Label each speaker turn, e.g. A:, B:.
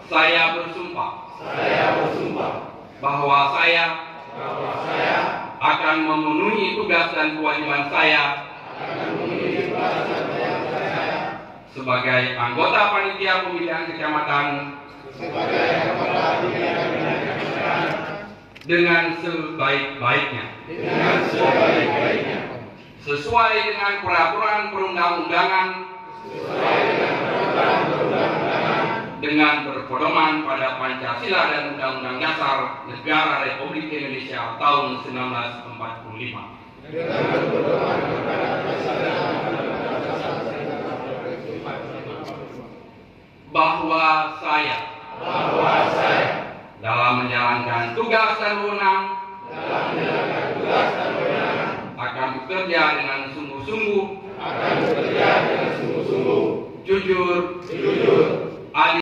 A: Saya bersumpah bahwa saya akan memenuhi tugas dan kewajiban saya sebagai anggota panitia pemilihan kecamatan dengan sebaik-baiknya sesuai dengan peraturan perundang-undangan dengan berpedoman pada Pancasila dan Undang-Undang Dasar Negara Republik Indonesia tahun 1945. Bahwa saya dalam menjalankan tugas dan wewenang akan bekerja dengan sungguh-sungguh, jujur, adil,